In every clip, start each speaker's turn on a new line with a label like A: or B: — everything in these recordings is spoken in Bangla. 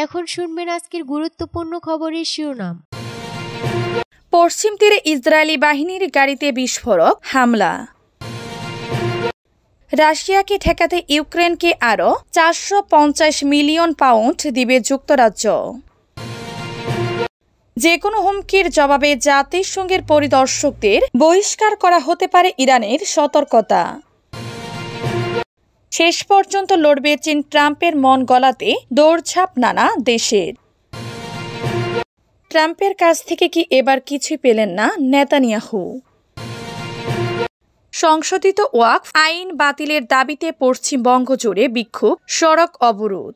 A: এখন শুনবেন আজকের গুরুত্বপূর্ণ খবরের শিরোনাম।
B: পশ্চিম তীরে ইসরায়েলি বাহিনীর গাড়িতে বিস্ফোরক হামলা। রাশিয়াকে ঠেকাতে ইউক্রেনকে আরও 450 মিলিয়ন পাউন্ড দিবে যুক্তরাজ্য। যে কোনো হুমকির জবাবে জাতিসংঘের পরিদর্শকদের বহিষ্কার করা হতে পারে ইরানের সতর্কতা। শেষ পর্যন্ত লড়বে চীন, ট্রাম্পের মন গলাতে দৌড়ঝাঁপ নানা দেশের। ট্রাম্পের কাছ থেকে কি এবার কিছুই পেলেন না নেতানিয়াহু? সংশোধিত ওয়াকফ আইন বাতিলের দাবিতে পশ্চিমবঙ্গ জুড়ে বিক্ষোভ, সড়ক অবরোধ।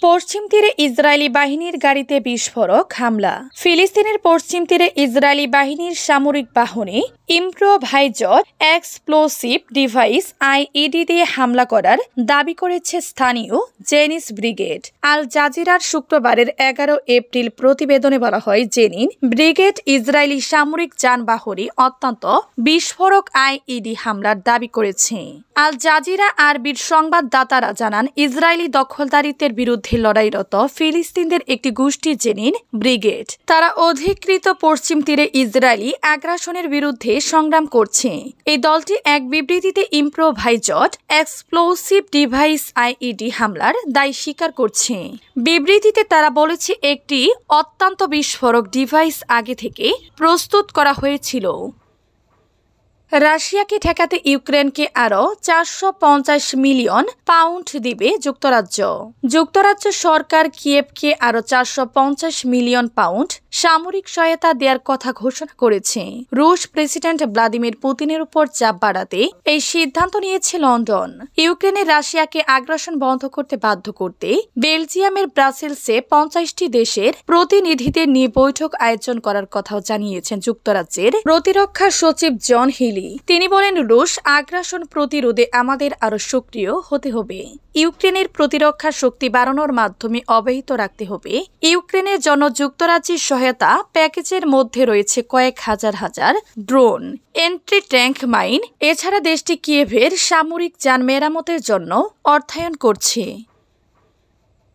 B: পশ্চিম তীরে ইসরায়েলি বাহিনীর গাড়িতে বিস্ফোরক হামলা। ফিলিস্তিনের পশ্চিম তীরে ইসরায়েলি বাহিনীর সামরিক বাহনে ইম্প্রোভাইজড এক্সপ্লোসিভ ডিভাইস আইইডি দিয়ে হামলা করার দাবি করেছে স্থানীয় জেনিস ব্রিগেড। আল জাজিরার শুক্রবারের 11 এপ্রিল প্রতিবেদনে বলা হয়, জেনিন ব্রিগেড ইসরায়েলি সামরিক যানবাহনে অত্যন্ত বিস্ফোরক আইইডি হামলার দাবি করেছে। আল জাজিরা আরবির সংবাদদাতারা জানান, ইসরায়েলি দখলদারিত্বের বিরুদ্ধে লড়াইরত ফিলিস্তিনদের একটি গোষ্ঠী জেনিন ব্রিগেড, তারা অধিকৃত পশ্চিম তীরে ইসরায়েলি আগ্রাসনের বিরুদ্ধে সংগ্রাম করছে। এই দলটি এক বিবৃতিতে ইম্প্রোভাইজড এক্সপ্লোসিভ ডিভাইস আইইডি হামলার দায় স্বীকার করছে। বিবৃতিতে তারা বলেছে, একটি অত্যন্ত বিস্ফোরক ডিভাইস আগে থেকে প্রস্তুত করা হয়েছিল। রাশিয়াকে ঠেকাতে ইউক্রেনকে আরও 450 মিলিয়ন পাউন্ড দিবে যুক্তরাজ্য। যুক্তরাজ্য সরকার কিয়েভকে আরও 450 মিলিয়ন পাউন্ড সামরিক সহায়তা দেওয়ার কথা ঘোষণা করেছে। রুশ প্রেসিডেন্ট ভ্লাদিমির পুতিনের উপর চাপ বাড়াতে এই সিদ্ধান্ত নিয়েছে লন্ডন। ইউক্রেনে রাশিয়াকে আগ্রাসন বন্ধ করতে বাধ্য করতে বেলজিয়ামের ব্রাসেলসে 50টি দেশের প্রতিনিধিদের নিয়ে বৈঠক আয়োজন করার কথাও জানিয়েছেন যুক্তরাজ্যের প্রতিরক্ষা সচিব জন হিলি। তিনি বলেন, রুশ আগ্রাসন প্রতিরোধে আমাদের আরো সক্রিয় হতে হবে। ইউক্রেনের প্রতিরক্ষা শক্তি বাড়ানোর মাধ্যমে অব্যাহত রাখতে হবে। ইউক্রেনের জন্য যুক্তরাজ্যের সহায়তা প্যাকেজের মধ্যে রয়েছে কয়েক হাজার ড্রোন, এন্ট্রি ট্যাঙ্ক মাইন। এছাড়া দেশটি কিয়েভের সামরিক যান মেরামতের জন্য অর্থায়ন করছে।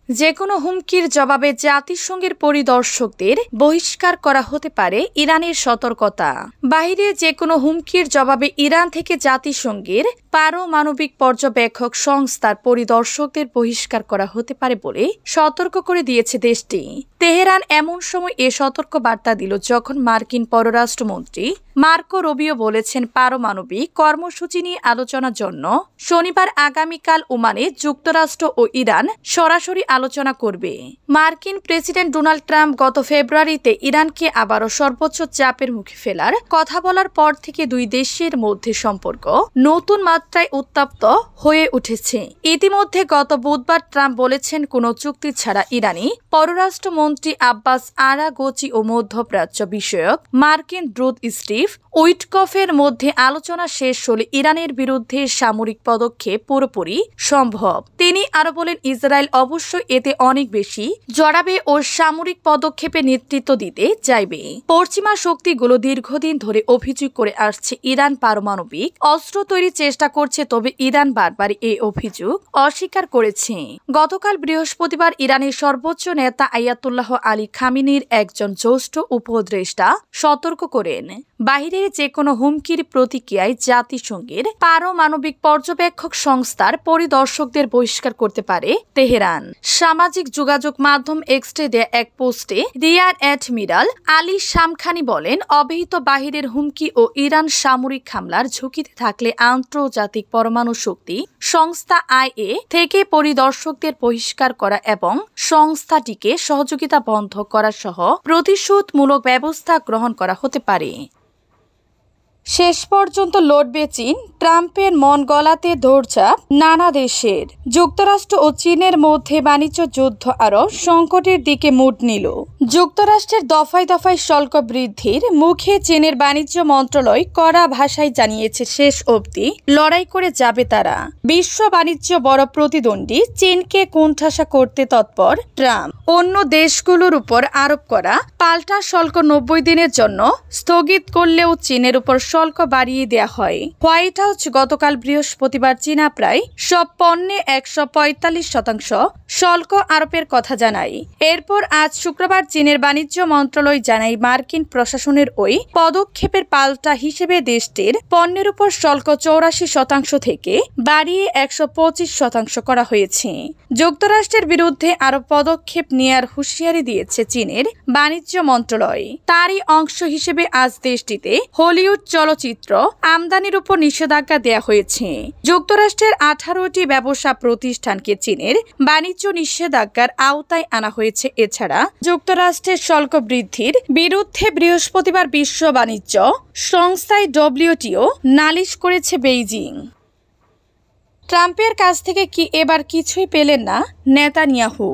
B: যে কোনো হুমকির জবাবে জাতিসংঘের পরিদর্শকদের বহিষ্কার করা হতে পারে ইরানের সতর্কতা। বাইরে যে কোনো হুমকির জবাবে ইরান থেকে জাতিসংঘের পারমাণবিক পর্যবেক্ষক সংস্থার পরিদর্শকদের বহিষ্কার করা হতে পারে বলে সতর্ক করে দিয়েছে দেশটি। তেহরান এমন সময় এ সতর্ক বার্তা দিল যখন মার্কিন পররাষ্ট্রমন্ত্রী মার্কো রুবিও বলেছেন, পারমাণবিক কর্মসূচি নিয়ে আলোচনার জন্য শনিবার আগামীকাল ওমানে যুক্তরাষ্ট্র ও ইরান সরাসরি আলোচনা করবে। মার্কিন প্রেসিডেন্ট ডোনাল্ড ট্রাম্প গত ফেব্রুয়ারিতে ইরানকে আবারও সর্বোচ্চ চাপের মুখে ফেলার কথা বলার পর থেকে দুই দেশের মধ্যে সম্পর্ক নতুন মাত্রায় উত্তপ্ত হয়ে উঠেছে। ইতিমধ্যে গত বুধবার ট্রাম্প বলেছেন, কোনো চুক্তি ছাড়া ইরানি পররাষ্ট্রমন্ত্রী আব্বাস আরাগচি ও মধ্যপ্রাচ্য বিষয়ক মার্কিন দূত স্টিভ উইটকফের মধ্যে আলোচনা শেষ হলে ইরানের বিরুদ্ধে সামরিক পদক্ষেপ পুরোপুরি সম্ভব। তিনি আরো বলেন, ইসরায়েল অবশ্যই এতে অনেক বেশি জড়াবে ও সামরিক পদক্ষেপে নেতৃত্ব দিতে চাইবে। পশ্চিমা শক্তিগুলো দীর্ঘদিন ধরে অভিযোগ করে আসছে ইরান পারমাণবিক অস্ত্র তৈরির চেষ্টা করছে, তবে ইরান বারবার এই অভিযোগ অস্বীকার করেছে। গতকাল বৃহস্পতিবার ইরানের সর্বোচ্চ নেতা আয়াতুল্লাহ আলী খামেনির একজন জ্যেষ্ঠ উপদেষ্টা সতর্ক করেন, বাহিরের যে কোনো হুমকির প্রতিক্রিয়ায় জাতিসংঘের পারমাণবিক পর্যবেক্ষক সংস্থার পরিদর্শকদের বহিষ্কার করতে পারে তেহরান। সামাজিক যোগাযোগ মাধ্যম এক্সে দেয়া এক পোস্টে রিয়ার অ্যাডমিরাল আলী শামখানি বলেন, অব্যাহত বাহিরের হুমকি ও ইরান সামরিক হামলার ঝুঁকিতে থাকলে আন্তর্জাতিক পরমাণু শক্তি সংস্থা আইএ থেকে পরিদর্শকদের বহিষ্কার করা এবং সংস্থাটিকে সহযোগিতা বন্ধ করা সহ প্রতিশোধমূলক ব্যবস্থা গ্রহণ করা হতে পারে। শেষ পর্যন্ত লড়বে চীন, ট্রাম্পের মন গলাতে দৌড়ঝাঁপ নানা দেশের। যুক্তরাষ্ট্র ও চীনের মধ্যে বাণিজ্য যুদ্ধ আরও সংকটের দিকে মোড় নিল। যুক্তরাষ্ট্রের দফায় দফায় শুল্ক বৃদ্ধির মুখে চীনের বাণিজ্য মন্ত্রণালয় কড়া ভাষায় জানিয়েছে শেষ অবধি লড়াই করে যাবে তারা। বিশ্ব বাণিজ্য বড় প্রতিদ্বন্দ্বী চীনকে কোণঠাসা করতে তৎপর ট্রাম্প অন্য দেশগুলোর উপর আরোপ করা পাল্টা শুল্ক 90 দিনের জন্য স্থগিত করলেও চীনের উপর শুল্ক বাড়িয়ে দেওয়া হয়। হোয়াইট হাউস গতকাল বৃহস্পতিবার চীনা প্রায় সব পণ্যে 145% শুল্ক আরোপের কথা জানায়। এরপর আজ শুক্রবার চীনের বাণিজ্য মন্ত্রণালয় জানায় মার্কিন প্রশাসনের ওই পদক্ষেপের পাল্টা হিসেবে দেশটির পণ্যের উপর শুল্ক 84% থেকে বাড়িয়ে 125% করা হয়েছে। যুক্তরাষ্ট্রের বিরুদ্ধে আরও পদক্ষেপ নেয়ার হুঁশিয়ারি দিয়েছে চীনের বাণিজ্য মন্ত্রণালয়। তারই অংশ হিসেবে আজ দেশটিতে হলিউড চলচ্চিত্র আমদানির উপর নিষেধাজ্ঞা দেয়া হয়েছে। যুক্তরাষ্ট্রের 18টি ব্যবসা প্রতিষ্ঠানকে চীনের বাণিজ্য নিষেধাজ্ঞার আওতায় আনা হয়েছে। এছাড়া যুক্তরাষ্ট্রের শুল্ক বৃদ্ধির বিরুদ্ধে বৃহস্পতিবার বিশ্ব বাণিজ্য সংস্থায় WTO নালিশ করেছে বেইজিং। ট্রাম্পের কাছ থেকে কি এবার কিছুই পেলেন না নেতানিয়াহু?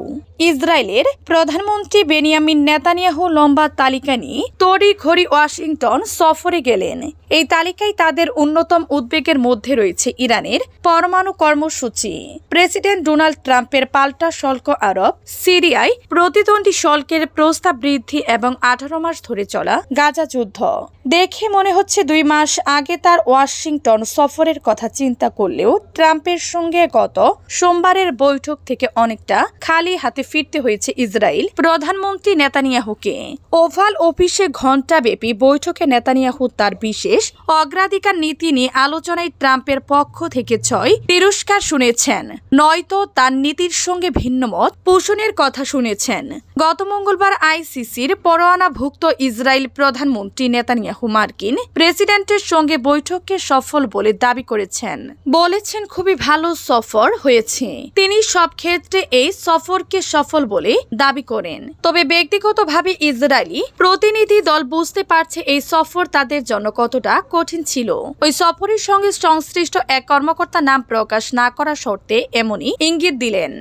B: ইসরায়েলের প্রধানমন্ত্রী বেনিয়ামিন নেতানিয়াহু লম্বা তালিকা নিয়ে তড়িঘড়ি ওয়াশিংটন সফরে গেলেন। এই তালিকায় তাদের অন্যতম উদ্বেগের মধ্যে রয়েছে ইরানের পরমাণু কর্মসূচি, প্রেসিডেন্ট ডোনাল্ড ট্রাম্পের পাল্টা শুল্ক আরোপ, সিরিয়ায় প্রতিদ্বন্দ্বী শুল্কের প্রস্তাব বৃদ্ধি এবং 18 মাস ধরে চলা গাজা যুদ্ধ। দেখে মনে হচ্ছে 2 মাস আগে তার ওয়াশিংটন সফরের কথা চিন্তা করলেও ট্রাম্পের সঙ্গে গত সোমবারের বৈঠক থেকে অনেকটা খালি হাতে ফিরতে হয়েছে ইসরায়েল প্রধানমন্ত্রী নেতানিয়াহুকে। ওভাল অফিসে ঘণ্টাব্যাপী বৈঠকে নেতানিয়াহু তার বিশেষ অগ্রাধিকার নীতি নিয়ে আলোচনায় ট্রাম্পের পক্ষ থেকে 6 তিরস্কার শুনেছেন, নয়তো তার নীতির সঙ্গে ভিন্নমত পোষণের কথা শুনেছেন। গত মঙ্গলবার আইসিসির পরোয়ানাভুক্ত ইসরায়েল প্রধানমন্ত্রী নেতানিয়াহু মার্কিন প্রেসিডেন্টের সঙ্গে বৈঠককে সফল বলে দাবি করেছেন। বলেছেন খুবই ভালো সফর হয়েছে। তিনি সব ক্ষেত্রে এই সফরকে সফল বলে দাবি করেন। তবে ব্যক্তিগতভাবে ইসরায়েলি প্রতিনিধি দল বুঝতে পারছে এই সফর তাদের জন্য কতটা কঠিন ছিল। ওই সফরের সঙ্গে সংশ্লিষ্ট এক কর্মকর্তা নাম প্রকাশ না করা শর্তে এমনই ইঙ্গিত দিলেন।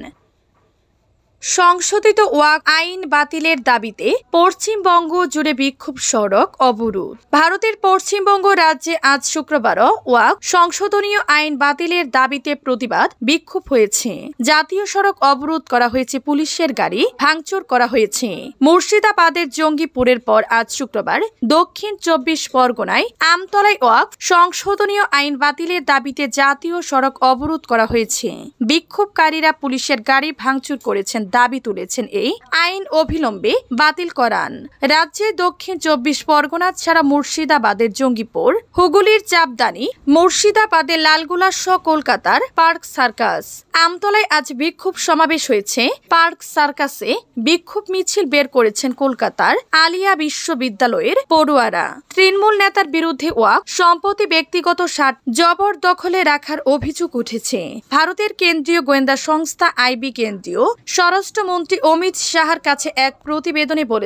B: সংশোধিত ওয়াক আইন বাতিলের দাবিতে পশ্চিমবঙ্গ জুড়ে বিক্ষোভ, সড়ক অবরোধ। ভারতের পশ্চিমবঙ্গ রাজ্যে আজ শুক্রবারও ওয়াক সংশোধনীয় আইন বাতিলের দাবিতে প্রতিবাদ বিক্ষোভ হয়েছে। জাতীয় সড়ক অবরোধ করা হয়েছে, পুলিশের গাড়ি ভাঙচুর করা হয়েছে। মুর্শিদাবাদের জঙ্গিপুরের পর আজ শুক্রবার দক্ষিণ 24 পরগনায় আমতলায় ওয়াক সংশোধনীয় আইন বাতিলের দাবিতে জাতীয় সড়ক অবরোধ করা হয়েছে। বিক্ষোভকারীরা পুলিশের গাড়ি ভাঙচুর করেছেন, দাবি তুলেছেন এই আইন অবিলম্বে বাতিল করান। রাজ্যে দক্ষিণ 24 পরগনা ছাড়া মুর্শিদাবাদের জঙ্গিপুর, হুগলির চাপদানি, মুর্শিদাবাদের লালগোলা সহ কলকাতার পার্ক সার্কাস। আমতলায় আজ বিক্ষোভ সমাবেশ হয়েছে। পার্ক সার্কাসে বিক্ষোভ মিছিল বের করেছেন কলকাতার আলিয়া বিশ্ববিদ্যালয়ের পড়ুয়ারা। তৃণমূল নেতার বিরুদ্ধে ওয়াক সম্পত্তি ব্যক্তিগত স্বার্থ জবরদখলে রাখার অভিযোগ উঠেছে। ভারতের কেন্দ্রীয় গোয়েন্দা সংস্থা আইবি কেন্দ্রীয় স্বরাষ্ট্রমন্ত্রী অমিত শাহর কাছে এক প্রতিবেদনে বলেছে